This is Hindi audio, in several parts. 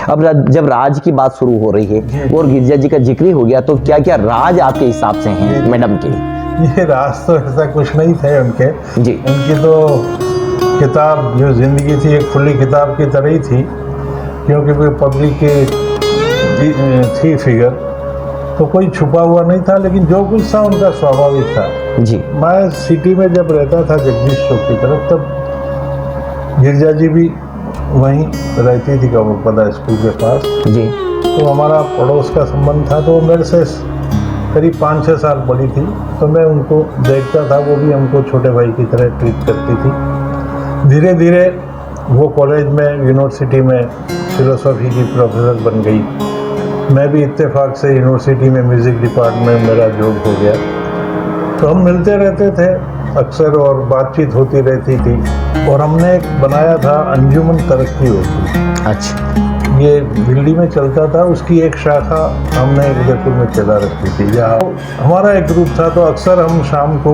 अब जब राज की बात शुरू हो रही है और गिरजा जी का जिक्र ही हो गया, तो क्या क्या राज आपके हिसाब से हैं मैडम के? ये राज तो ऐसा कुछ नहीं थे उनके जी। उनकी तो किताब जो जिंदगी थी एक खुली किताब की तरह ही थी, क्योंकि वो पब्लिक की थी फिगर, तो कोई छुपा हुआ नहीं था, लेकिन जो कुछ था उनका स्वाभाविक था। जी। मैं सिटी में जब रहता था जगदीश चौक की तरफ, तब गिरजा जी भी वहीं रहती थी कमलपदा स्कूल के पास। जी। तो हमारा पड़ोस का संबंध था, तो वो मेरे से करीब 5-6 साल बड़ी थी, तो मैं उनको देखता था, वो भी हमको छोटे भाई की तरह ट्रीट करती थी। धीरे धीरे वो कॉलेज में यूनिवर्सिटी में फिलोसॉफी की प्रोफेसर बन गई। मैं भी इत्तेफाक से यूनिवर्सिटी में म्यूज़िक डिपार्टमेंट मेरा जॉब हो गया, तो हम मिलते रहते थे अक्सर और बातचीत होती रहती थी। और हमने एक बनाया था अंजुमन तरक्की होती। अच्छा। ये दिल्ली में चलता था, उसकी एक शाखा हमने उदयपुर में चला रखी थी। जहाँ हमारा एक ग्रुप था, तो अक्सर हम शाम को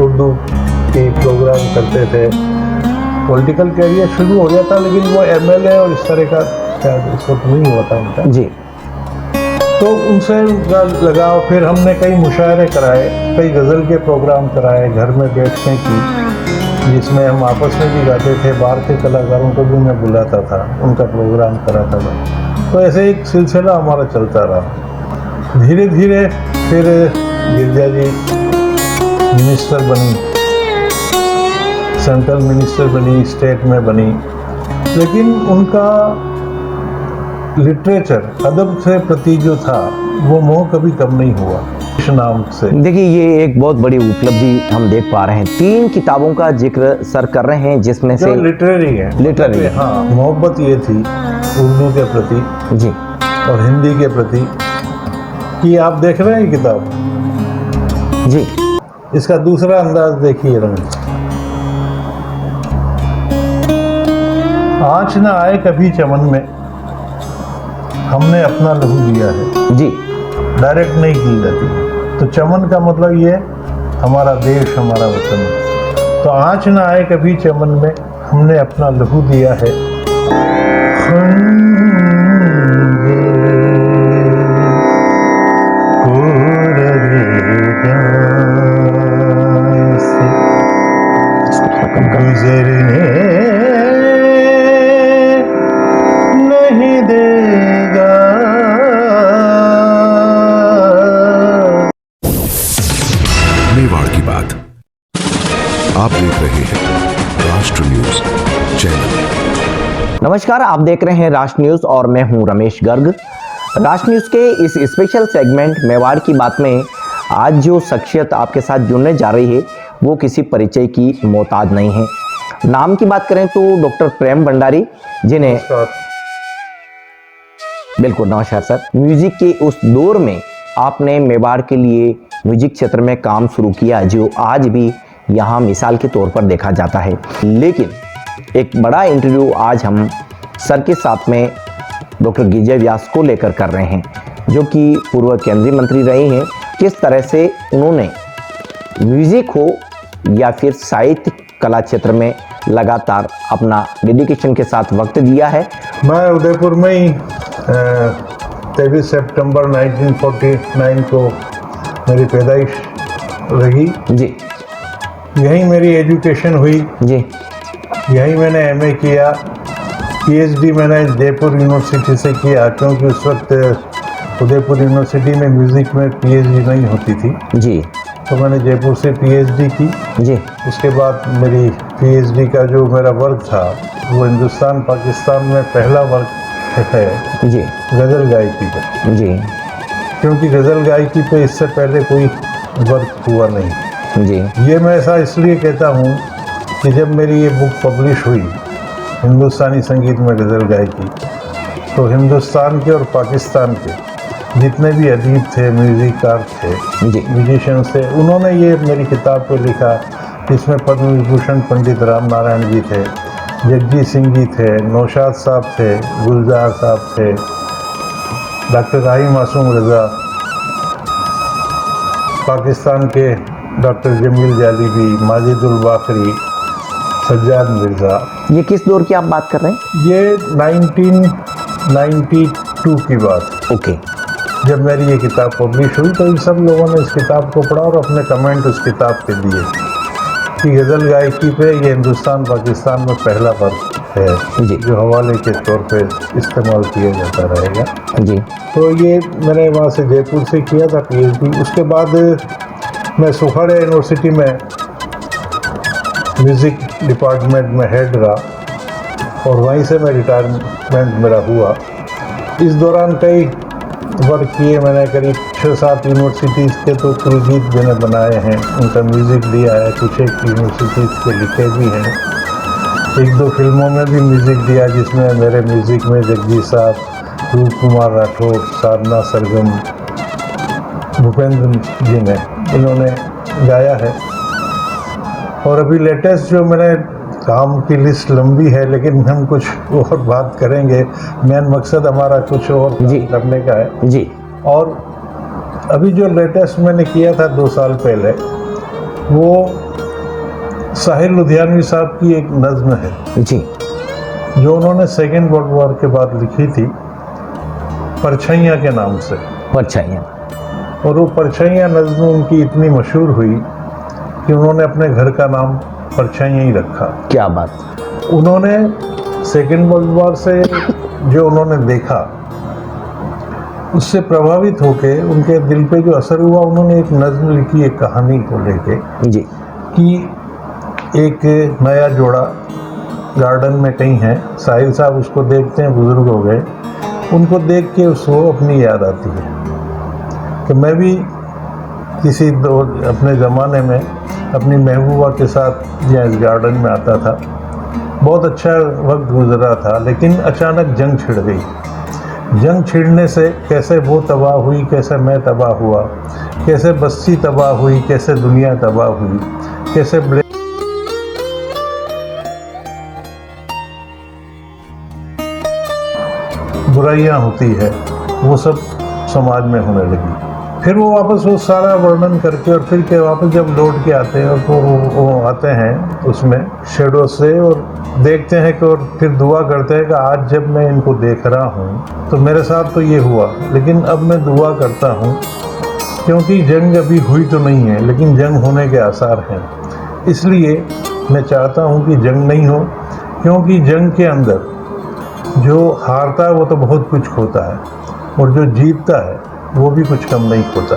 उर्दू के प्रोग्राम करते थे। पॉलिटिकल कैरियर शुरू हो गया था, लेकिन वो एमएलए और इस तरह का शायद इस वक्त नहीं हुआ था उनका। जी। तो उनसे लगाव, फिर हमने कई मुशायरे कराए, कई गज़ल के प्रोग्राम कराए घर में बैठने की, जिसमें हम आपस में भी गाते थे। बाहर के कलाकारों को भी मैं बुलाता था, उनका प्रोग्राम कराता था। तो ऐसे एक सिलसिला हमारा चलता रहा। धीरे धीरे फिर गिरजा जी मिनिस्टर बनी, सेंट्रल मिनिस्टर बनी, स्टेट में बनी, लेकिन उनका लिटरेचर, अदब से प्रति जो था, वो मोह कभी कम नहीं हुआ इस नाम से। देखिए, ये एक बहुत बड़ी उपलब्धि हम देख पा रहे हैं। 3 किताबों का जिक्र सर कर रहे हैं, जिसमें से लिटरेरी है। लिटरेरी, हाँ, मोहब्बत ये थी उर्दू के प्रति जी और हिंदी के प्रति कि आप देख रहे हैं किताब जी। इसका दूसरा अंदाज देखिए, रंग। आँच न आए कभी चमन में, हमने अपना लहू दिया है। जी। डायरेक्ट नहीं की जाती। तो चमन का मतलब ये हमारा देश, हमारा वतन। तो आँच न आए कभी चमन में, हमने अपना लहू दिया है। गुजरने नहीं देगा। मेवाड़ की बात आप देख रहे हैं राष्ट्र न्यूज चैनल। नमस्कार, आप देख रहे हैं राष्ट्र न्यूज और मैं हूं रमेश गर्ग। राष्ट्र न्यूज के इस स्पेशल सेगमेंट मेवाड़ की बात में आज जो शख्सियत आपके साथ जुड़ने जा रही है, वो किसी परिचय की मोहताज नहीं है। नाम की बात करें तो डॉक्टर प्रेम भंडारी, जिन्हें बिल्कुल नमस्कार सर। म्यूजिक के उस दौर में आपने मेवाड़ के लिए म्यूजिक क्षेत्र में काम शुरू किया, जो आज भी यहाँ मिसाल के तौर पर देखा जाता है। लेकिन एक बड़ा इंटरव्यू आज हम सर के साथ में डॉक्टर गिरजा व्यास को लेकर कर रहे हैं, जो कि पूर्व केंद्रीय मंत्री रही हैं। किस तरह से उन्होंने म्यूजिक हो या फिर साहित्य कला क्षेत्र में लगातार अपना डेडिकेशन के साथ वक्त दिया है। मैं उदयपुर में ही 23 सितंबर 1949 को मेरी पैदाइश रही। जी। यहीं मेरी एजुकेशन हुई। जी। यहीं मैंने एमए किया। पीएचडी मैंने जयपुर यूनिवर्सिटी से किया, क्योंकि उस वक्त उदयपुर यूनिवर्सिटी में म्यूज़िक में पीएचडी नहीं होती थी। जी। तो मैंने जयपुर से पीएचडी की। जी। उसके बाद मेरी पीएचडी का जो मेरा वर्क था, वो हिंदुस्तान पाकिस्तान में पहला वर्क है। जी। गज़ल गायकी पर। जी। क्योंकि गज़ल गायकी पे इससे पहले कोई वर्क हुआ नहीं। जी। ये मैं ऐसा इसलिए कहता हूँ कि जब मेरी ये बुक पब्लिश हुई, हिंदुस्तानी संगीत में गज़ल गायकी, तो हिंदुस्तान के और पाकिस्तान के जितने भी अदीब थे, म्यूजिकार थे, म्यूजिशियंस थे, उन्होंने ये मेरी किताब को लिखा। इसमें पद्म विभूषण पंडित राम नारायण जी थे, जगजीत सिंह जी थे, नौशाद साहब थे, गुलजार साहब थे, डॉक्टर राही मासूम रज़ा, पाकिस्तान के डॉक्टर जमील जालिबी, माजिदुल बाकरी, सज्जाद मिर्ज़ा। ये किस दौर की आप बात कर रहे हैं? ये 19 92 की बात, ओके। जब मेरी ये किताब पब्लिश हुई तो इन सब लोगों ने इस किताब को पढ़ा और अपने कमेंट उस किताब पे दिए कि गज़ल गायकी पे ये हिंदुस्तान पाकिस्तान में पहला वर्क है जी। जो हवाले के तौर पे इस्तेमाल किया जाता रहेगा। जी। तो ये मैंने वहाँ से जयपुर से किया था PhD। उसके बाद मैं सुखाड़ा यूनिवर्सिटी में म्यूज़िक डिपार्टमेंट में हेड रहा और वहीं से मैं रिटायरमेंट मेरा हुआ। इस दौरान कई वर्क किए मैंने, करीब 6-7 यूनिवर्सिटीज़ के तो कुलगीत मैंने बनाए हैं, उनका म्यूज़िक दिया है, कुछ एक यूनिवर्सिटीज़ के लिखे भी हैं, 1-2 फिल्मों में भी म्यूज़िक दिया जिसमें मेरे म्यूज़िक में जगजीत साहब, रूप कुमार राठौर, साधना सरगम, भूपेंद्र जी ने इन्होंने गाया है। और अभी लेटेस्ट जो मैंने काम की लिस्ट लंबी है लेकिन हम कुछ और बात करेंगे, मेन मकसद हमारा कुछ और जी करने का है। जी। और अभी जो लेटेस्ट मैंने किया था 2 साल पहले, वो साहिर लुधियानवी साहब की एक नज़्म है जी जो उन्होंने सेकेंड वर्ल्ड वॉर के बाद लिखी थी, परछाइयाँ के नाम से। परछाइयाँ। और वो परछाइयाँ नज़्म उनकी इतनी मशहूर हुई कि उन्होंने अपने घर का नाम परछाइयाँ ही रखा। क्या बात। उन्होंने सेकेंड वर्ल्ड वॉर से जो उन्होंने देखा उससे प्रभावित होके उनके दिल पे जो असर हुआ, उन्होंने एक नज़्म लिखी एक कहानी को लेके जी कि एक नया जोड़ा गार्डन में कहीं है, साहिल साहब उसको देखते हैं, बुज़ुर्ग हो गए, उनको देख के उसको अपनी याद आती है कि मैं भी किसी अपने ज़माने में अपनी महबूबा के साथ यहाँ इस गार्डन में आता था, बहुत अच्छा वक्त गुजरा था, लेकिन अचानक जंग छिड़ गई। जंग छिड़ने से कैसे वो तबाह हुई, कैसे मैं तबाह हुआ, कैसे बस्ती तबाह हुई, कैसे दुनिया तबाह हुई, कैसे बुराइयां होती है, वो सब समाज में होने लगी। फिर वो वापस वो सारा वर्णन करके और फिर के वापस जब लौट के आते हैं और वो आते हैं उसमें शेडो से और देखते हैं कि और फिर दुआ करते हैं कि आज जब मैं इनको देख रहा हूँ तो मेरे साथ तो ये हुआ, लेकिन अब मैं दुआ करता हूँ क्योंकि जंग अभी हुई तो नहीं है लेकिन जंग होने के आसार हैं, इसलिए मैं चाहता हूँ कि जंग नहीं हो, क्योंकि जंग के अंदर जो हारता है वो तो बहुत कुछ खोता है और जो जीतता है वो भी कुछ कम नहीं खोता।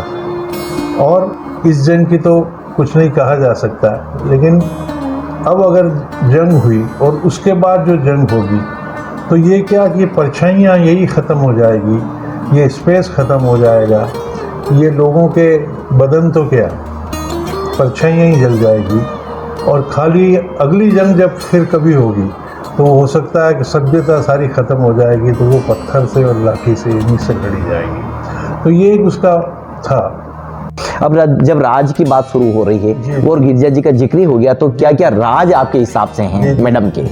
और इस जंग की तो कुछ नहीं कहा जा सकता, लेकिन अब अगर जंग हुई और उसके बाद जो जंग होगी तो ये क्या कि परछाइयाँ यही ख़त्म हो जाएगी, ये स्पेस ख़त्म हो जाएगा, ये लोगों के बदन तो क्या परछाइयाँ ही जल जाएगी। और खाली अगली जंग जब फिर कभी होगी तो हो सकता है कि सभ्यता सारी ख़त्म हो जाएगी, तो वो पत्थर से और लाठी से इन्हीं से लड़ी जाएगी। तो ये एक उसका था। अब जब राज की बात शुरू हो रही है और गिरजा जी का जिक्र हो गया, तो क्या क्या राज आपके हिसाब से हैं मैडम के?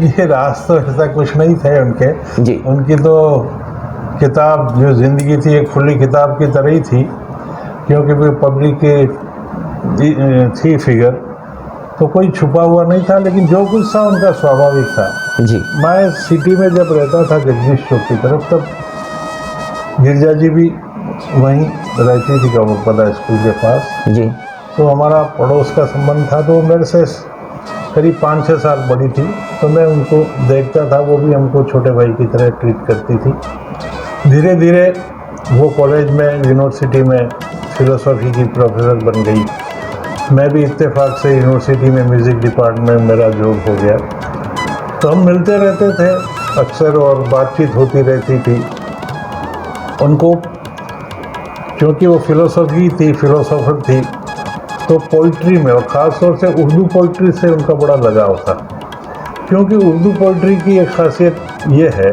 ये राज तो ऐसा कुछ नहीं थे उनके जी। उनकी तो किताब जो ज़िंदगी थी एक खुली किताब की तरह ही थी, क्योंकि वो पब्लिक थी फिगर, तो कोई छुपा हुआ नहीं था, लेकिन जो कुछ था उनका स्वाभाविक था। जी। मैं सिटी में जब रहता था जगदीश चौक की तरफ, तब गिरजा जी भी वहीं रहती थी कमरपदा स्कूल के पास। जी। तो हमारा पड़ोस का संबंध था, तो मेरे से करीब 5-6 साल बड़ी थी, तो मैं उनको देखता था, वो भी हमको छोटे भाई की तरह ट्रीट करती थी। धीरे धीरे वो कॉलेज में यूनिवर्सिटी में फ़िलोसॉफ़ी की प्रोफेसर बन गई, मैं भी इत्तेफाक से यूनिवर्सिटी में म्यूज़िक डिपार्टमेंट में मेरा जॉब हो गया। तो हम मिलते रहते थे अक्सर और बातचीत होती रहती थी। उनको क्योंकि वो फिलोसोफर थी, तो पोइट्री में और ख़ास तौर से उर्दू पोइट्री से उनका बड़ा लगाव था, क्योंकि उर्दू पोइट्री की एक ख़ासियत ये है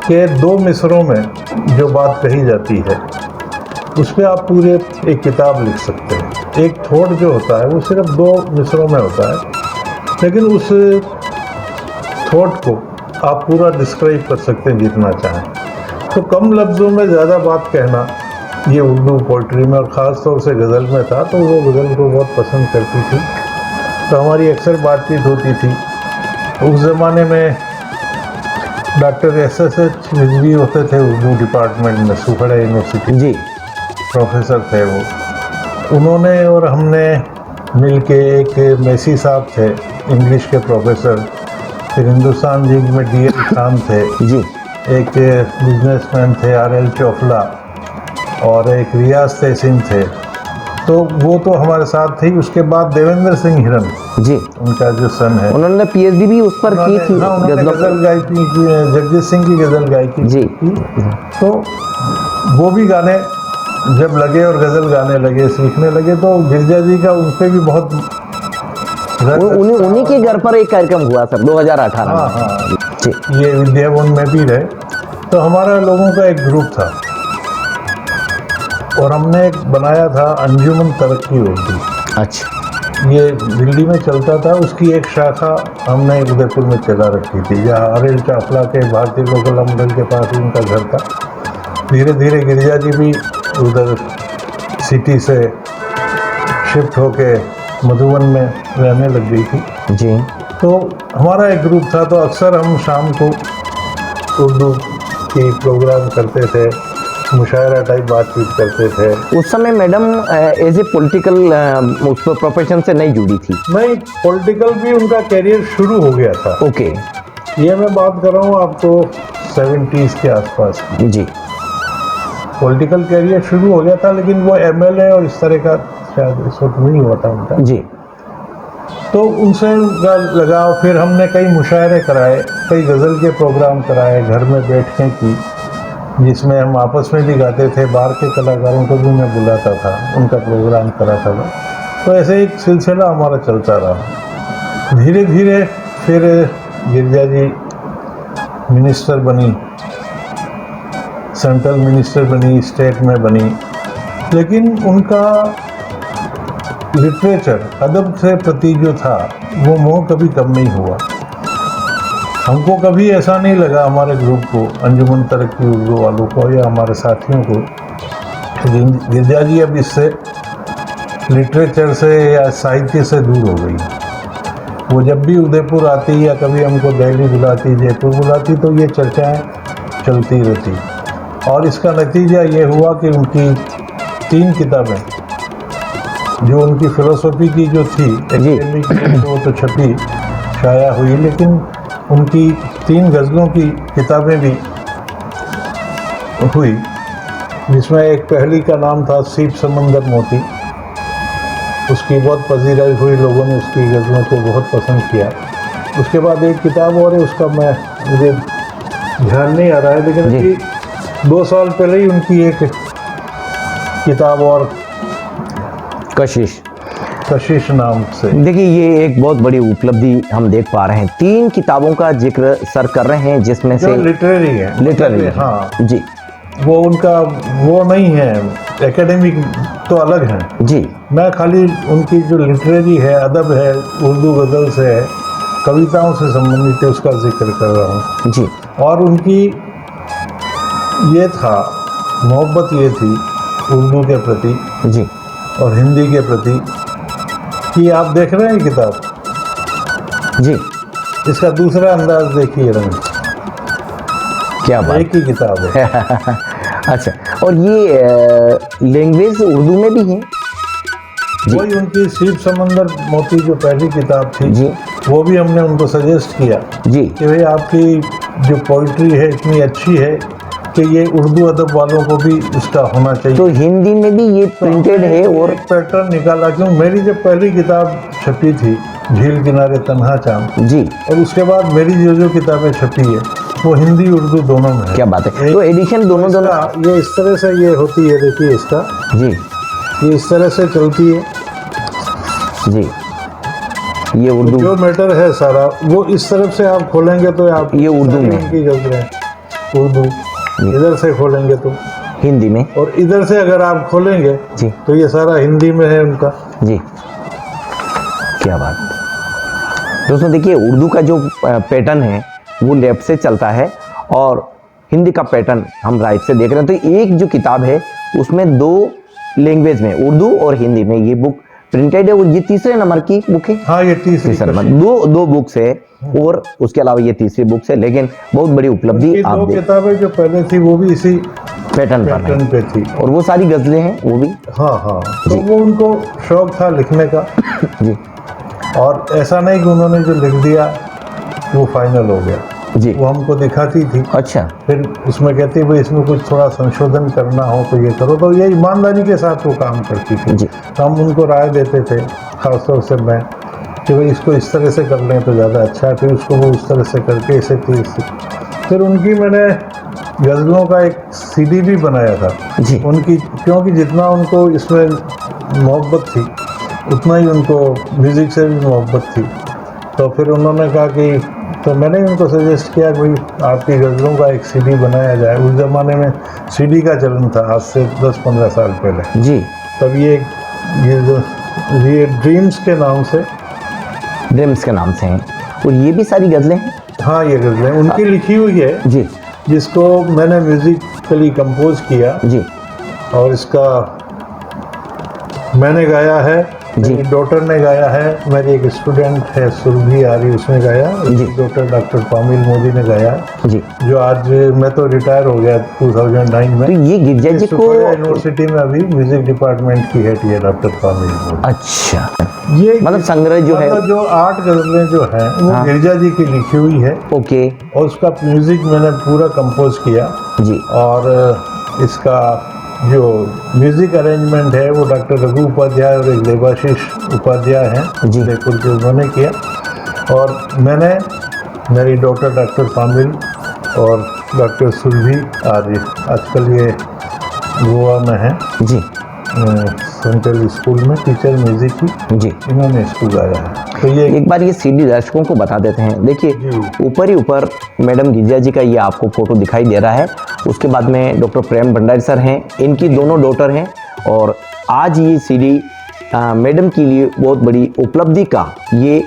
कि 2 मिसरों में जो बात कही जाती है उस पर आप पूरे एक किताब लिख सकते हैं। एक थॉट जो होता है वो सिर्फ 2 मिसरों में होता है, लेकिन उस थॉट को आप पूरा डिस्क्राइब कर सकते हैं जितना चाहें। तो कम लफ्ज़ों में ज़्यादा बात कहना ये उर्दू पोइट्री में और ख़ास तौर से गज़ल में था, तो वो गज़ल को बहुत पसंद करती थी, तो हमारी अक्सर बातचीत होती थी। उस ज़माने में डॉक्टर एस.एस.एच. रिजवी होते थे उर्दू डिपार्टमेंट में, सुखड़ा यूनिवर्सिटी जी प्रोफेसर थे वो। उन्होंने और हमने मिल के, एक मेसी साहब थे इंग्लिश के प्रोफेसर, फिर हिंदुस्तान जिंक में D.L. खान थे, जी एक बिजनेसमैन थे R.L. चोफला, और एक रियाज तहसीन थे। तो वो तो हमारे साथ थी। उसके बाद देवेंद्र सिंह हिरन, जी, उनका जो सन है, उन्होंने PhD भी उस पर की थी, उन्होंने गजलों पर। गजल गायकी की, जगजीत सिंह की गजल गायकी जी। की। तो वो भी गाने जब लगे और गजल गाने लगे, सीखने लगे, तो गिरजा जी का उन पे भी बहुत उन्हीं के घर पर एक कार्यक्रम हुआ सर 2018 हाँ में। हाँ, जी ये विद्याभवन में भी रहे। तो हमारा लोगों का एक ग्रुप था और हमने एक बनाया था अंजुमन तरक्की उर्दू। अच्छा, ये दिल्ली में चलता था, उसकी एक शाखा हमने उदयपुर में चला रखी थी, जहाँ R.L. चाफला के भारतीय लोकल मंडल के पास ही उनका घर था। धीरे धीरे गिरिजा जी भी उधर सिटी से शिफ्ट होके मधुबन में रहने लग गई थी। जी तो हमारा एक ग्रुप था, तो अक्सर हम शाम को उर्दू की प्रोग्राम करते थे, मुशायरा टाइप बातचीत करते थे। उस समय मैडम एज ए पॉलिटिकल उस प्रोफेशन से नहीं जुड़ी थी। नहीं, पॉलिटिकल भी उनका कैरियर शुरू हो गया था। ओके, ये मैं बात कर रहा हूँ आपको 70s के आसपास की। जी पॉलिटिकल कैरियर शुरू हो गया था, लेकिन वो MLA और इस तरह का शायद इस वक्त नहीं हुआ था उनका। जी तो उनसे उनका लगाव, फिर हमने कई मुशायरे कराए, कई गज़ल के प्रोग्राम कराए, घर में बैठकें की, जिसमें हम आपस में भी गाते थे। बाहर के कलाकारों को भी मैं बुलाता था, उनका प्रोग्राम कराता था। तो ऐसे एक सिलसिला हमारा चलता रहा। धीरे धीरे फिर गिरजा जी मिनिस्टर बनी, सेंट्रल मिनिस्टर बनी, स्टेट में बनी, लेकिन उनका लिटरेचर, अदब से प्रति जो था, वो मोह कभी कम नहीं हुआ। हमको कभी ऐसा नहीं लगा, हमारे ग्रुप को, अंजुमन तरक्की उर्दू वालों को या हमारे साथियों को, गिरजा जी अब इससे लिटरेचर से या साहित्य से दूर हो गई। वो जब भी उदयपुर आती या कभी हमको दिल्ली बुलाती, जयपुर बुलाती, तो ये चर्चाएं चलती रहती। और इसका नतीजा ये हुआ कि उनकी 3 किताबें, जो उनकी फिलोसफी की जो थी एकेडमिक, वो तो छपी, शाया हुई, लेकिन उनकी 3 गज़लों की किताबें भी हुई, जिसमें एक पहली का नाम था सीप समंदर मोती। उसकी बहुत पजीराई हुई, लोगों ने उसकी गज़लों को बहुत पसंद किया। उसके बाद एक किताब और है, उसका मुझे ध्यान नहीं आ रहा है, लेकिन अभी 2 साल पहले ही उनकी एक किताब और, कशिश नाम से। देखिए, ये एक बहुत बड़ी उपलब्धि हम देख पा रहे हैं। 3 किताबों का जिक्र सर कर रहे हैं, जिसमें से लिटरेरी है। लिटरेरी, हाँ जी, वो उनका वो नहीं है, एकेडमिक तो अलग है जी। मैं खाली उनकी जो लिटरेरी है, अदब है, उर्दू गज़ल से है, कविताओं से संबंधित है, उसका जिक्र कर रहा हूँ जी। और उनकी ये था, मोहब्बत ये थी उर्दू के प्रति जी और हिंदी के प्रति, कि आप देख रहे हैं किताब, जी, इसका दूसरा अंदाज देखिए रंग, क्या बात। एक ही किताब है। अच्छा, और ये लैंग्वेज उर्दू में भी है जी। वही उनकी सीप समंदर मोती जो पहली किताब थी जी, वो भी हमने उनको सजेस्ट किया जी, कि भाई आपकी जो पोइट्री है इतनी अच्छी है कि ये उर्दू अदब वालों को भी इसका होना चाहिए। तो हिंदी में भी ये प्रिंटेड है। और एक पैटर्न निकाला, क्यों मेरी जब पहली किताब छपी थी झील किनारे तन्हा चांद जी, और उसके बाद मेरी जो किताबें छपी है वो हिंदी उर्दू दोनों में है। क्या बात है। तो एडिशन दोनों ये इस तरह से ये होती है, देखिए इसका जी, ये इस तरह से चलती है जी, ये उर्दू, जो मैटर है सारा वो इस तरफ से आप खोलेंगे तो आप ये उर्दू में उनकी गज़लें उर्दू, इधर से खोलेंगे तो हिंदी में, और इधर से अगर आप खोलेंगे जी, तो ये सारा हिंदी में है उनका। जी, क्या बात। दोस्तों देखिए, उर्दू का जो पैटर्न है वो लेफ्ट से चलता है और हिंदी का पैटर्न हम राइट से देख रहे हैं। तो एक जो किताब है उसमें 2 लैंग्वेज में, उर्दू और हिंदी में, ये बुक प्रिंटेड है वो, ये तीसरे नंबर की बुक है। हाँ, ये तीसरी तीसरे नंबर, कशी। दो बुक्स है और उसके अलावा ये तीसरी बुक्स है, लेकिन बहुत बड़ी उपलब्धि ये आप दो देख किताबें जो पहले थी वो भी इसी पैटर्न पर पैटर्न है पे थी। और वो सारी गजलें हैं वो भी। हाँ हाँ, तो जी। वो उनको शौक था लिखने का, जी और ऐसा नहीं कि उन्होंने जो लिख दिया वो फाइनल हो गया। जी। वो हमको दिखाती थी, अच्छा फिर उसमें कहती भाई इसमें कुछ थोड़ा संशोधन करना हो तो ये करो, तो ये ईमानदारी के साथ वो काम करती थी। जी। तो हम उनको राय देते थे, खासतौर से मैं, कि भाई इसको इस तरह से कर लें तो ज़्यादा अच्छा है, फिर उसको वो इस तरह से करके इसे फिर उनकी मैंने गज़लों का एक सीडी भी बनाया था जी। उनकी, क्योंकि जितना उनको इसमें मोहब्बत थी उतना ही उनको म्यूज़िक से भी मोहब्बत थी। तो फिर उन्होंने कहा कि, तो मैंने उनको सजेस्ट किया कि भाई आपकी गज़लों का एक सीडी बनाया जाए। उस ज़माने में सीडी का चलन था, आज से 10-15 साल पहले। जी। तब ये ड्रीम्स के नाम से, ड्रीम्स के नाम से हैं और ये भी सारी गजलें हैं। हाँ ये गज़लें उनकी लिखी हुई है, जी जिसको मैंने म्यूज़िकली कंपोज किया, जी और इसका मैंने गाया है, जी। मेरी डॉटर ने गाया है, मेरी एक स्टूडेंट है सुरभि आरी, उसने गाया, जी। डॉक्टर पामिल मोदी ने गाया, जी। जो आज मैं तो रिटायर हो गया 2009 में। तो ये गिरजा जी को, सुपौल यूनिवर्सिटी में अभी म्यूजिक डिपार्टमेंट की हेड है डॉक्टर पामिल मोदी। अच्छा ये मतलब संग्रह जो है, मतलब जो 8 गज़लें जो हैं वो हाँ। गिरजा जी की लिखी हुई है, ओके और उसका म्यूजिक मैंने पूरा कंपोज किया, जी। और इसका जो म्यूजिक अरेंजमेंट है वो डॉक्टर रघु उपाध्याय और एक देवाशीष उपाध्याय हैं जी। जयपुर के, उन्होंने किया, और मैंने, मेरी डॉटर डॉक्टर पामिल और डॉक्टर सुरभि आर्य, आजकल ये गोवा में है जी सेंट्रल स्कूल में टीचर म्यूजिक की, जी। इन्होंने इसको गाया है। तो ये एक बार ये सीडी दर्शकों को बता देते हैं। देखिए जी। ऊपर ही ऊपर मैडम गिरजा जी का ये आपको फोटो दिखाई दे रहा है, उसके बाद में डॉक्टर प्रेम भंडारी सर हैं, इनकी दोनों डॉटर हैं, और आज ये सीडी मैडम के लिए बहुत बड़ी उपलब्धि का ये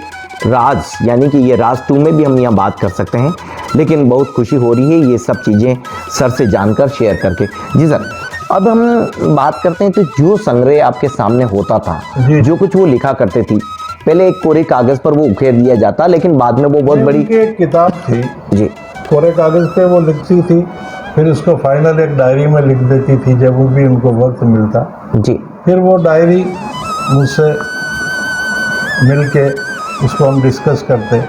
राज, यानी कि ये राज 2 में भी हम यहाँ बात कर सकते हैं, लेकिन बहुत खुशी हो रही है ये सब चीज़ें सर से जानकर शेयर करके। जी सर, अब हम बात करते हैं तो जो संग्रह आपके सामने होता था, जी। जो कुछ वो लिखा करते थी, पहले एक कोरे कागज पर वो उखेर दिया जाता, लेकिन बाद में वो बहुत बड़ी, उनकी एक किताब थी, जी कोरे कागज पे वो लिखती थी, फिर उसको फाइनल एक डायरी में लिख देती थी जब वो भी उनको वक्त मिलता। जी फिर वो डायरी मुझसे मिलके उसको हम डिस्कस करते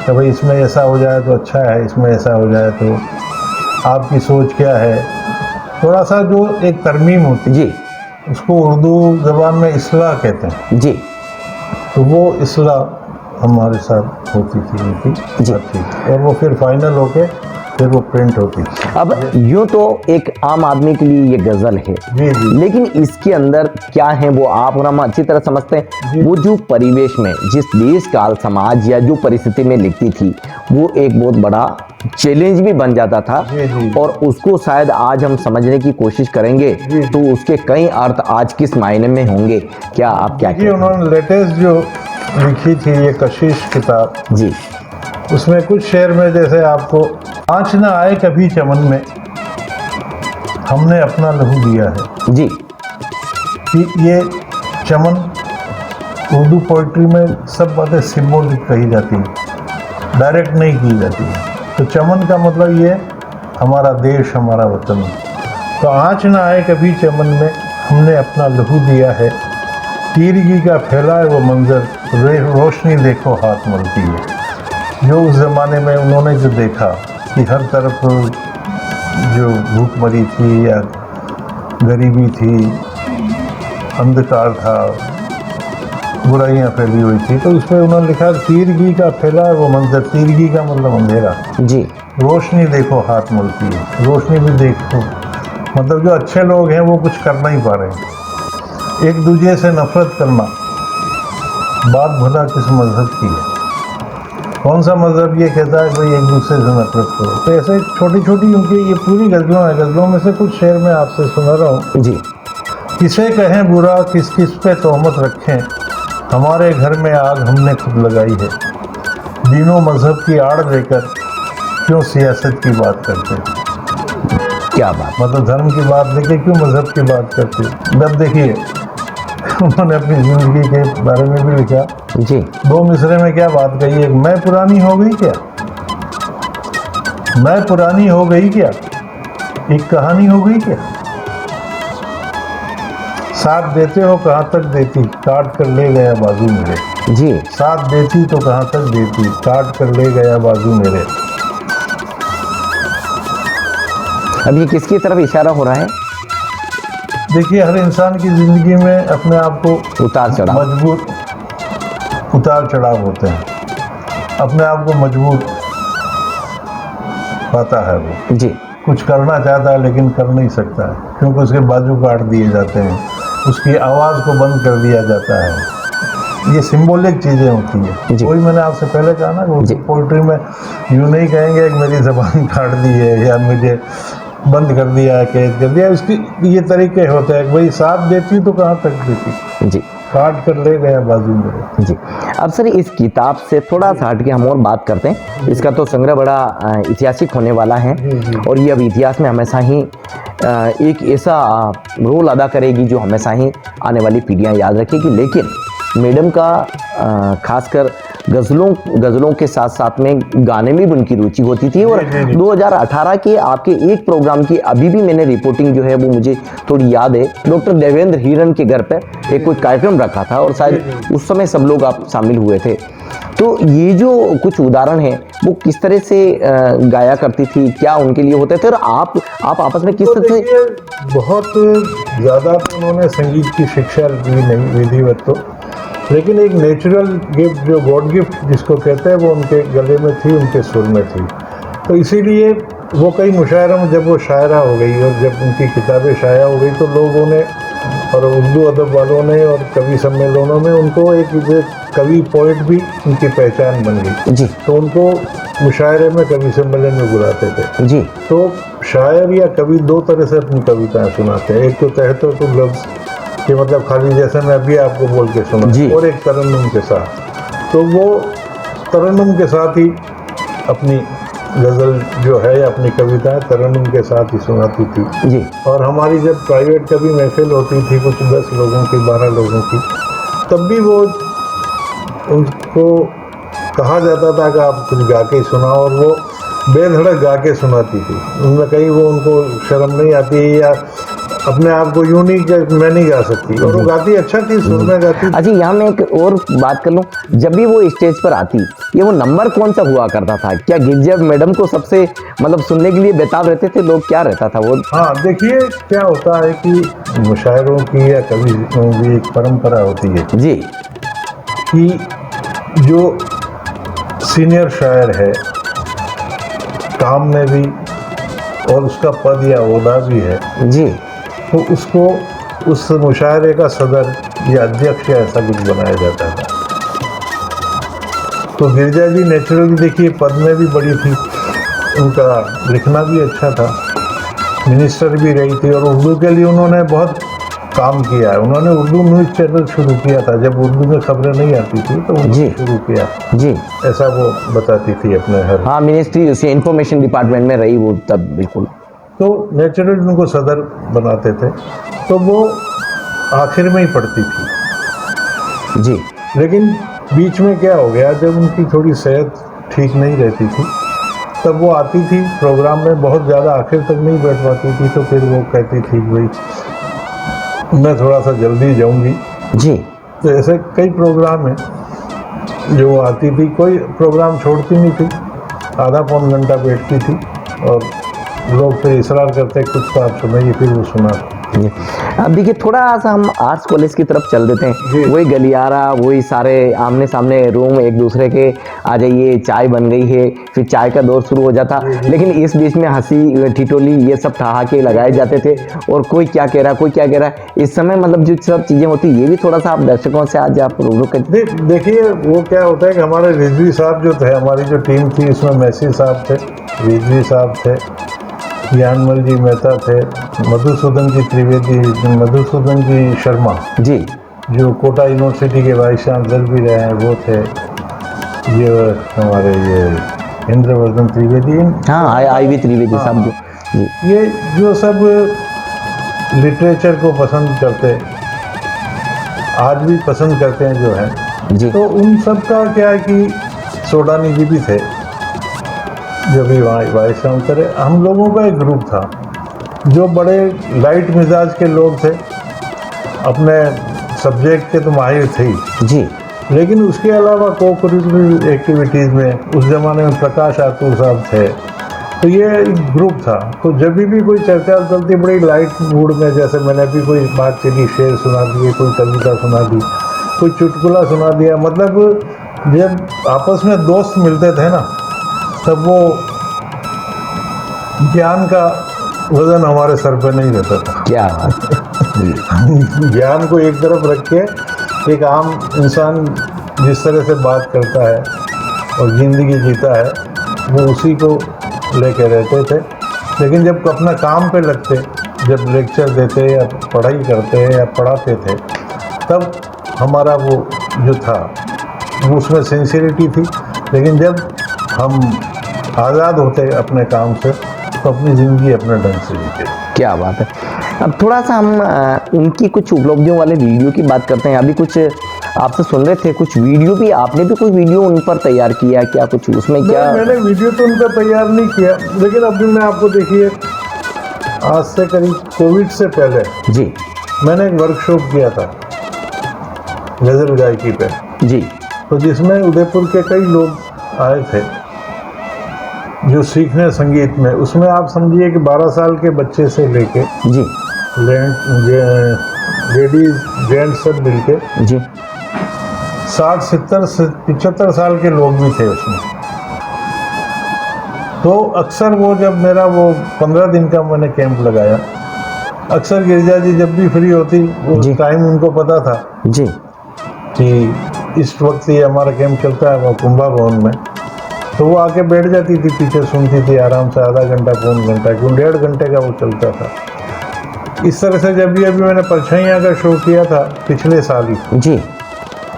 कि भाई इसमें ऐसा हो जाए तो अच्छा है, इसमें ऐसा हो जाए तो आपकी सोच क्या है, थोड़ा सा जो एक तरमीम होती, जी उसको उर्दू ज़बान में इस्लाह कहते हैं, जी तो वो इस्लाह हमारे साथ होती थी उनकी, जी। थी, और वो फिर फाइनल होके फिर वो प्रिंट होती थी। अब यूं तो एक आम आदमी के लिए ये गजल है, जी जी लेकिन इसके अंदर क्या है वो आप और हम अच्छी तरह समझते हैं। जी। वो जो परिवेश में, जिस देश काल समाज या जो परिस्थिति में लिखती थी, वो एक बहुत बड़ा चैलेंज भी बन जाता था, जी, जी। और उसको शायद आज हम समझने की कोशिश करेंगे जी। तो उसके कई अर्थ आज किस मायने में होंगे, क्या आप क्या देखिए, कहते हैं? उन्होंने लेटेस्ट जो लिखी थी ये कशिश किताब, जी उसमें कुछ शेर में जैसे आपको, आँच न आए कभी चमन में हमने अपना लहू दिया है, जी कि ये चमन उर्दू पोइट्री में सब बातें सिंबॉलिक कही जाती हैं, डायरेक्ट नहीं की जाती है। तो चमन का मतलब ये हमारा देश, हमारा वतन। तो आँच न आए कभी चमन में हमने अपना लहू दिया है, तीरगी का फैला है वो मंजर, रोशनी देखो हाथ मलती है। जो उस ज़माने में उन्होंने जो देखा कि हर तरफ जो भूखमरी थी या गरीबी थी, अंधकार था, बुराइयां फैली हुई थी, तो उसमें उन्होंने लिखा तीरगी का फैला है वो मंजर, तीरगी का मतलब अंधेरा, जी रोशनी देखो हाथ मलती है, रोशनी भी देखो, मतलब जो अच्छे लोग हैं वो कुछ कर नहीं पा रहे हैं। एक दूसरे से नफरत करना, बात भला किस मजहब की है, कौन सा मजहब ये कहता है भाई एक दूसरे से नफरत करो। तो ऐसे छोटी छोटी उनकी ये पूरी गज़लों है, गज़लों में से कुछ शेर मैं आपसे सुना रहा हूँ। जी किसे कहें बुरा, किस किस पे तोहमत रखें, हमारे घर में आग हमने खुद लगाई है, दीनों मजहब की आड़ देकर क्यों सियासत की बात करते, क्या बात, मतलब धर्म की बात लेके क्यों मजहब की बात करते। अब देखिए उन्होंने अपनी जिंदगी के बारे में भी लिखा। जी 2 मिसरे में क्या बात कही है, मैं पुरानी हो गई क्या, मैं पुरानी हो गई क्या, एक कहानी हो गई क्या, साथ देते हो कहाँ तक देती, काट कर ले गया बाजू मेरे। जी साथ देती तो कहाँ तक देती, काट कर ले गया बाजू मेरे। अब ये किसकी तरफ इशारा हो रहा है? देखिए, हर इंसान की जिंदगी में अपने आप को उतार चढ़ाव। मजबूत उतार चढ़ाव होते हैं, अपने आप को मजबूत पाता है वो। जी कुछ करना चाहता है लेकिन कर नहीं सकता है, क्योंकि उसके बाजू काट दिए जाते हैं, उसकी आवाज़ को बंद कर दिया जाता है। ये सिंबॉलिक चीज़ें होती जी। है। वही मैंने आपसे पहले कहा ना, जी। कि पोइट्री में यूँ नहीं कहेंगे कि मेरी ज़बान काट दी है या मुझे बंद कर दिया है, कैद कर दिया। उसकी ये तरीके होते हैं, भाई साथ देती तो कहाँ तक देती, जी काट कर ले गया बाजू मेरे। जी। अब सर इस किताब से थोड़ा सा हट के हम और बात करते हैं। इसका तो संग्रह बड़ा ऐतिहासिक होने वाला है जी। और ये अब इतिहास में हमेशा ही एक ऐसा रोल अदा करेगी जो हमेशा ही आने वाली पीढ़ियां याद रखेगी। लेकिन मैडम का खासकर गज़लों के साथ साथ में गाने में भी उनकी रुचि होती थी। और जी। 2018 के आपके एक प्रोग्राम की अभी भी मैंने रिपोर्टिंग जो है वो मुझे थोड़ी याद है। डॉक्टर देवेंद्र हिरन के घर पर एक कोई कार्यक्रम रखा था और शायद उस समय सब लोग आप शामिल हुए थे। तो ये जो कुछ उदाहरण है वो किस तरह से गाया करती थी, क्या उनके लिए होते थे, और आप आपस में किस तो तरह से? देखिए, बहुत ज़्यादा तो उन्होंने संगीत की शिक्षा दी नहीं विधिवत तो, लेकिन एक नेचुरल गिफ्ट, जो गॉड गिफ्ट जिसको कहते हैं, वो उनके गले में थी, उनके सुर में थी। तो इसीलिए वो कई मुशायरों में जब वो शायरा हो गई और जब उनकी किताबें शाया हो गई तो लोगों ने और उर्दू अदब वालों ने और कवि सम्मेलनों में उनको एक कवि पोइट भी उनकी पहचान बन गई। जी तो उनको मुशायरे में कवि सम्मेलन में बुलाते थे। जी तो शायर या कवि 2 तरह से अपनी कविताएं सुनाते हैं। एक तो तहतो तो लफ्ज़ कि मतलब खाली जैसे मैं अभी आपको बोल के सुना, जी। और एक तरन्नुम के साथ। तो वो तरन्नुम के साथ ही अपनी गज़ल जो है या अपनी कविताएं तरन्नुम के साथ ही सुनाती थी। जी और हमारी जब प्राइवेट कभी महफिल होती थी कुछ 10 लोगों की, 12 लोगों की, तब भी वो उनको कहा जाता था कि आप कुछ गा के सुनाओ, और वो बेधड़क गा के सुनाती थी। उनमें कहीं वो उनको शर्म नहीं आती या अपने आप को यूँ नहीं कि मैं नहीं गा सकती, और वो गाती अच्छा थी, सुर में गाती। अच्छा, यहाँ मैं एक और बात कर लूँ, जब भी वो स्टेज पर आती ये वो नंबर कौन सा हुआ करता था? क्या गिरजा मैडम को सबसे मतलब सुनने के लिए बेताब रहते थे लोग, क्या रहता था वो? हाँ, देखिए क्या होता है कि मुशायरों की या कवियों की एक परंपरा होती है जी कि जो सीनियर शायर है काम में भी और उसका पद या ओहदा भी है, जी तो उसको उस मुशायरे का सदर या अध्यक्ष या ऐसा कुछ बनाया जाता था। तो गिरजा जी नेचुरली देखिए पद में भी बड़ी थी, उनका लिखना भी अच्छा था, मिनिस्टर भी रही थी, और उर्दू के लिए उन्होंने बहुत काम किया है। उन्होंने उर्दू न्यूज़ चैनल शुरू किया था, जब उर्दू में खबरें नहीं आती थी तो उन्होंने जी। शुरू किया, जी ऐसा वो बताती थी अपने हर। हाँ, मिनिस्ट्री से इंफॉर्मेशन डिपार्टमेंट में रही वो तब, बिल्कुल। तो नेचुरली उनको सदर बनाते थे, तो वो आखिर में ही पढ़ती थी। जी लेकिन बीच में क्या हो गया, जब उनकी थोड़ी सेहत ठीक नहीं रहती थी तब वो आती थी प्रोग्राम में, बहुत ज़्यादा आखिर तक नहीं बैठ पाती थी, तो फिर वो कहती थी भाई मैं थोड़ा सा जल्दी जाऊंगी। जी तो ऐसे कई प्रोग्राम हैं जो वो आती थी, कोई प्रोग्राम छोड़ती नहीं थी, आधा पौन घंटा बैठती थी, और लोग फिर इसरार करते कुछ तो आप सुनाइए, फिर वो सुना। जी। अब देखिए थोड़ा सा हम आर्ट्स कॉलेज की तरफ चल देते जी। हैं। वही गलियारा, वही सारे आमने सामने रूम एक दूसरे के, आ जाइए चाय बन गई है, फिर चाय का दौर शुरू हो जाता। लेकिन इस बीच में हंसी ठिठोली ये सब ठहाके लगाए जाते थे, और कोई क्या कह रहा है, कोई क्या कह रहा है। इस समय मतलब जो सब चीज़ें होती ये भी थोड़ा सा आप दर्शकों से आज आप रूबरू कर। देखिए वो क्या होता है कि हमारे रिजवी साहब जो थे, हमारी जो टीम थी इसमें मैसी साहब थे, रिजवी साहब थे, ज्ञानमल जी मेहता थे, मधुसूदन जी त्रिवेदी, मधुसूदन जी शर्मा जी जो कोटा यूनिवर्सिटी के वाइस चांसलर भी रहे हैं वो थे, ये हमारे ये इंद्रवर्धन त्रिवेदी, हाँ, आई वी त्रिवेदी हाँ, साहब जो। जी ये जो सब लिटरेचर को पसंद करते आज भी पसंद करते हैं जो है। जी तो उन सब का क्या है कि सोडानी जी भी थे जो भी वाइस काउंटर है। हम लोगों का एक ग्रुप था जो बड़े लाइट मिजाज के लोग थे, अपने सब्जेक्ट के तो माहिर थे ही, जी लेकिन उसके अलावा को करिकुलर एक्टिविटीज़ में उस ज़माने में प्रकाश आतुर साहब थे। तो ये एक ग्रुप था। तो जब भी कोई चर्चा चलती बड़ी लाइट मूड में, जैसे मैंने भी कोई बात चली, शेर सुना दिए, कोई कविता सुना दी, कोई चुटकुला सुना दिया, मतलब जब आपस में दोस्त मिलते थे ना, तब वो ज्ञान का वजन हमारे सर पे नहीं रहता था। क्या बात ज्ञान को एक तरफ रख के एक आम इंसान जिस तरह से बात करता है और ज़िंदगी जीता है, वो उसी को लेके रहते थे। लेकिन जब अपना काम पे लगते, जब लेक्चर देते या पढ़ाई करते या पढ़ाते थे, तब हमारा वो जो था वो उसमें सिंसियरिटी थी। लेकिन जब हम आज़ाद होते अपने काम से, तो अपनी ज़िंदगी अपने ढंग से जीते। क्या बात है। अब थोड़ा सा हम उनकी कुछ उपलब्धियों वाले वीडियो की बात करते हैं। अभी कुछ आपसे सुन रहे थे, कुछ वीडियो भी आपने भी कोई वीडियो उन पर तैयार किया, क्या कुछ उसमें क्या? मैंने वीडियो तो उनका तैयार नहीं किया, लेकिन अभी मैं आपको देखिए, आज से करीब कोविड से पहले जी मैंने एक वर्कशॉप किया था गज़ल गायकी पे, जी तो जिसमें उदयपुर के कई लोग आए थे जो सीखने संगीत में। उसमें आप समझिए कि 12 साल के बच्चे से लेके जी लेडीज जेंट्स सब मिलके जी 60, 70, 75 साल के लोग भी थे उसमें। तो अक्सर वो जब मेरा वो 15 दिन का मैंने कैंप लगाया, अक्सर गिरिजा जी जब भी फ्री होती, वो जी। टाइम उनको पता था जी कि इस वक्त ये हमारा कैंप चलता है वो कुंभा भवन में, तो वो आके बैठ जाती थी, पीछे सुनती थी आराम से, आधा घंटा पौन घंटा, क्यों 1.5 घंटे का वो चलता था। इस तरह से जब भी अभी मैंने परछाइयाँ का शो किया था पिछले साल ही, जी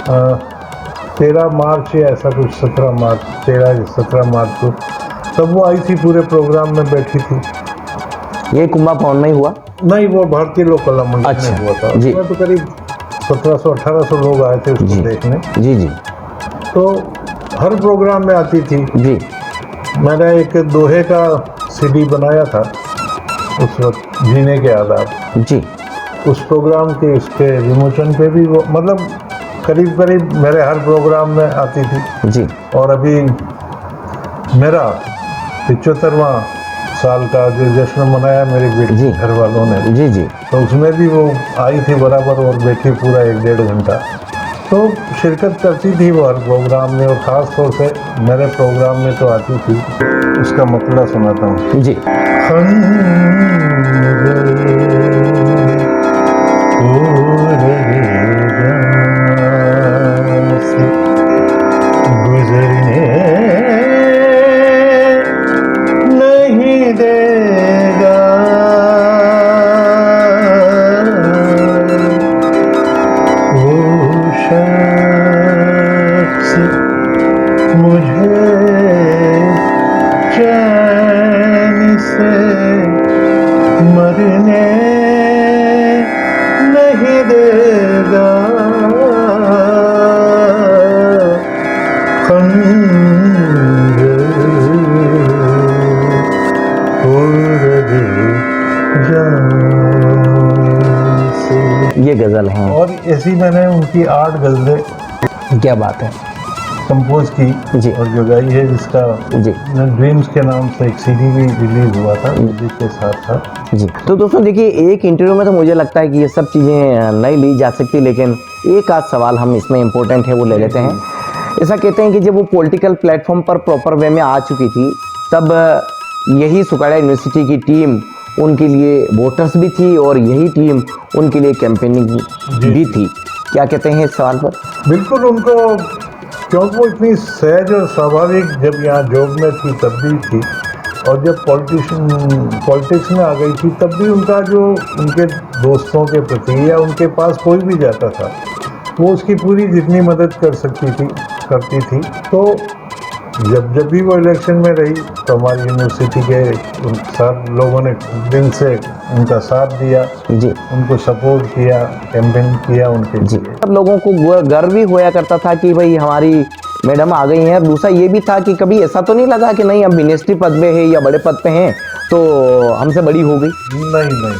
13 मार्च या ऐसा कुछ, 17 मार्च 17 मार्च को, तब वो आई थी, पूरे प्रोग्राम में बैठी थी। ये कुंभा भवन में ही हुआ? नहीं, वो भारतीय लोक कला मंडल अच्छा, में हुआ था। जी। उसमें तो करीब 1700-1800 लोग आए थे उसको देखने। जी जी तो हर प्रोग्राम में आती थी। जी मैंने एक दोहे का सीडी बनाया था उस वक्त, जीने के आदाब। जी उस प्रोग्राम के उसके विमोचन पे भी वो, मतलब करीब करीब मेरे हर प्रोग्राम में आती थी। जी और अभी मेरा 75वां साल का जो जश्न मनाया मेरे जी। बेटे घर वालों ने, जी जी तो उसमें भी वो आई थी बराबर और बैठी पूरा 1-1.5 घंटा। तो शिरकत करती थी वो हर प्रोग्राम में, और ख़ास तौर से मेरे प्रोग्राम में तो आती थी। उसका मतलब सुनाता हूँ। जी गुजरने नहीं देगा वो शख्स मुझे चैन से मरने नहीं देगा। ये गजल है। और ऐसी मैंने उनकी 8 गज़लें क्या बात है। कंपोज की जी। और जो गाई है, जिसका जी ड्रीम्स के नाम से एक सीडी भी रिलीज हुआ था, म्यूजिक के साथ साथ। जी। तो दोस्तों देखिए, एक इंटरव्यू में तो मुझे लगता है कि ये सब चीज़ें नहीं ली जा सकती, लेकिन एक आध सवाल हम इसमें इम्पोर्टेंट है वो ले लेते हैं। ऐसा कहते हैं कि जब वो पॉलिटिकल प्लेटफॉर्म पर प्रॉपर वे में आ चुकी थी, तब यही सुकाड़ा यूनिवर्सिटी की टीम उनके लिए वोटर्स भी थी और यही टीम उनके लिए कैंपेनिंग भी थी। क्या कहते हैं इस सवाल पर? बिल्कुल, उनको, क्योंकि वो इतनी सहज और स्वाभाविक जब यहाँ जॉब में थी तब भी थी, और जब पॉलिटिक्स में आ गई थी तब भी उनका जो उनके दोस्तों के प्रति या उनके पास कोई भी जाता था, वो उसकी पूरी जितनी मदद कर सकती थी करती थी। तो जब भी वो इलेक्शन में रही तो हमारी यूनिवर्सिटी के सब लोगों ने दिल से उनका साथ दिया, जी उनको सपोर्ट किया, कैंपेन किया उनके जी। लिए। सब लोगों को गर्व भी होया करता था कि भाई हमारी मैडम आ गई हैं। दूसरा ये भी था कि कभी ऐसा तो नहीं लगा कि नहीं अब मिनिस्ट्री पद पे है या बड़े पद पे हैं तो हमसे बड़ी हो गई। नहीं,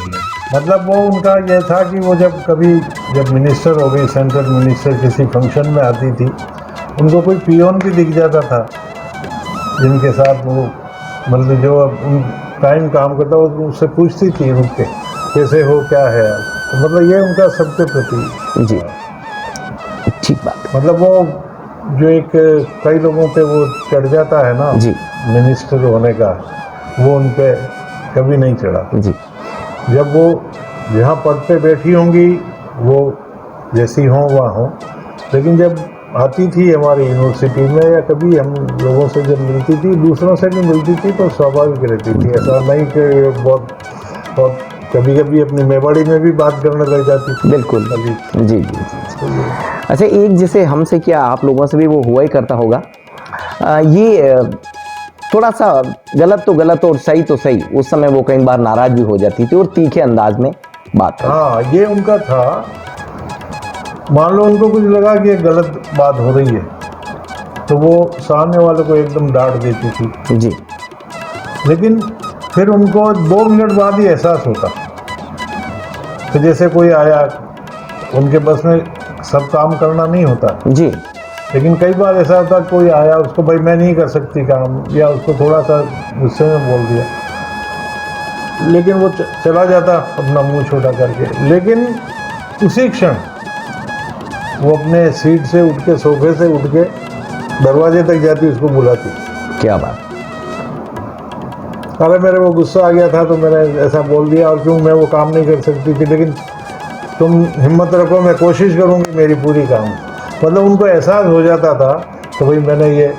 मतलब वो उनका ये था कि वो जब मिनिस्टर हो गई, सेंट्रल मिनिस्टर, किसी फंक्शन में आती थी, उनको कोई पियोन भी दिख जाता था जिनके साथ वो मतलब जो उन टाइम काम करता वो उससे पूछती थी रुक के कैसे हो, क्या है। तो मतलब ये उनका सबके प्रति जी ठीक बात। मतलब वो जो एक कई लोगों पे वो चढ़ जाता है ना जी मिनिस्टर होने का, वो उन पे कभी नहीं चढ़ा। जी जब वो जहाँ पद पे बैठी होंगी वो जैसी हों वहाँ हों, लेकिन जब आती थी हमारी यूनिवर्सिटी में या कभी हम लोगों से जब मिलती थी, दूसरों से भी मिलती थी, तो स्वाभाविक रहती थी। ऐसा नहीं कि बहुत कभी कभी अपनी मेवाड़ी में भी बात करने लग जाती थी। बिल्कुल जी जी जी। अच्छा, एक जैसे हमसे क्या आप लोगों से भी वो हुआ ही करता होगा, ये थोड़ा सा गलत तो गलत और सही तो सही, उस समय वो कई बार नाराज भी हो जाती थी और तीखे अंदाज में बात। हाँ, ये उनका था। मान लो उनको कुछ लगा कि एक गलत बात हो रही है तो वो सामने वाले को एकदम डांट देती थी जी। लेकिन फिर उनको 2 मिनट बाद ही एहसास होता तो जैसे कोई आया, उनके बस में सब काम करना नहीं होता जी। लेकिन कई बार ऐसा होता कोई आया, उसको भाई मैं नहीं कर सकती काम, या उसको थोड़ा सा गुस्से में बोल दिया, लेकिन वो चला जाता अपना मुंह छोटा करके। लेकिन उसी क्षण वो अपने सीट से उठ के, सोफे से उठ के दरवाजे तक जाती, उसको बुलाती। क्या बात। अरे मेरे वो गुस्सा आ गया था तो मैंने ऐसा बोल दिया, और क्यों मैं वो काम नहीं कर सकती थी, लेकिन तुम हिम्मत रखो, मैं कोशिश करूँगी मेरी पूरी काम। मतलब उनको एहसास हो जाता था तो भाई मैंने ये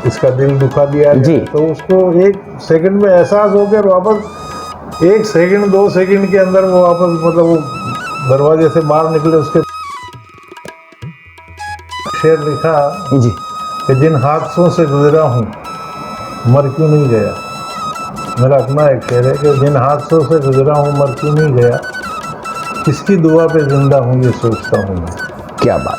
इसका दिल दुखा दिया जी। तो उसको 1 सेकंड में एहसास हो गया, वापस 1 सेकंड 2 सेकंड के अंदर वो वापस मतलब वो दरवाजे से बाहर निकले। उसके शेर लिखा जी कि जिन हादसों से गुजरा हूँ मर क्यों नहीं गया। मेरा अपना एक शेर है कि जिन हादसों से गुजरा हूँ मर क्यों नहीं गया, किसकी दुआ पे जिंदा हूँ ये सोचता हूँ मैं। क्या बात।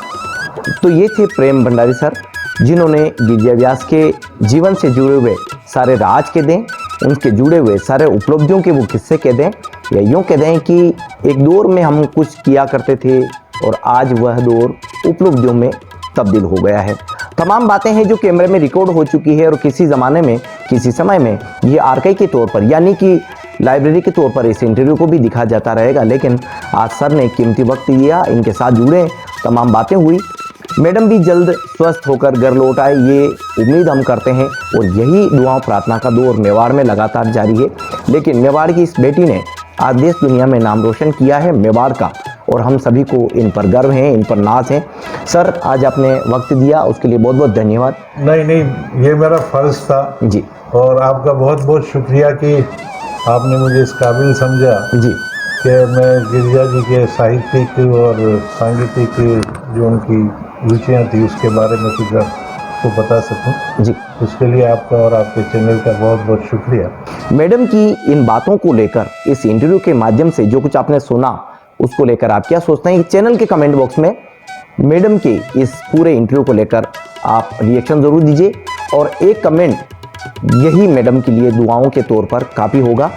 तो ये थे प्रेम भंडारी सर, जिन्होंने गिरिजा व्यास के जीवन से जुड़े हुए सारे राज के दें, उनके जुड़े हुए सारे उपलब्धियों के वो किस्से कह दें, या यूँ कह दें कि एक दौर में हम कुछ किया करते थे और आज वह दौर उपलब्धियों में तब्दील हो गया है। तमाम बातें हैं जो कैमरे में रिकॉर्ड हो चुकी है और किसी ज़माने में, किसी समय में ये आर्काइव के तौर पर, यानी कि लाइब्रेरी के तौर पर इस इंटरव्यू को भी दिखा जाता रहेगा। लेकिन आज सर ने कीमती वक्त दिया, इनके साथ जुड़े, तमाम बातें हुई। मैडम भी जल्द स्वस्थ होकर घर लौट आए, ये उम्मीद हम करते हैं, और यही दुआओं प्रार्थना का दौर मेवाड़ में लगातार जारी है। लेकिन मेवाड़ की इस बेटी ने आज देश दुनिया में नाम रोशन किया है मेवाड़ का, और हम सभी को इन पर गर्व है, इन पर नाज है। सर, आज आपने वक्त दिया, उसके लिए बहुत बहुत धन्यवाद। नहीं, ये मेरा फर्ज था जी। और आपका बहुत बहुत शुक्रिया कि आपने मुझे इस काबिल समझा जी कि मैं गिरिजा जी के साहित्यिक और सांगीतिक जो उनकी रुचियाँ थी उसके बारे में कुछ आपको बता सकूं। जी। उसके लिए आपका और आपके चैनल का बहुत बहुत शुक्रिया। मैडम की इन बातों को लेकर, इस इंटरव्यू के माध्यम से जो कुछ आपने सुना, उसको लेकर आप क्या सोचते हैं, चैनल के कमेंट बॉक्स में मैडम के इस पूरे इंटरव्यू को लेकर आप रिएक्शन ज़रूर दीजिए, और एक कमेंट यही मैडम के लिए दुआओं के तौर पर काफ़ी होगा।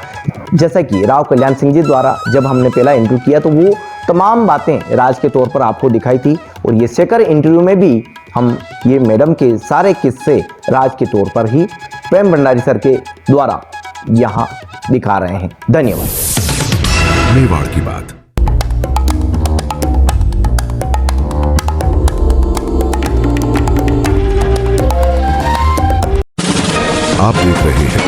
जैसा कि राव कल्याण सिंह जी द्वारा जब हमने पहला इंटरव्यू किया तो वो तमाम बातें राज के तौर पर आपको दिखाई थी, और ये सेकंड इंटरव्यू में भी हम ये मैडम के सारे किस्से राज के तौर पर ही प्रेम भंडारी सर के द्वारा यहाँ दिखा रहे हैं। धन्यवाद। मेवाड़ की बात। आप देख रहे हैं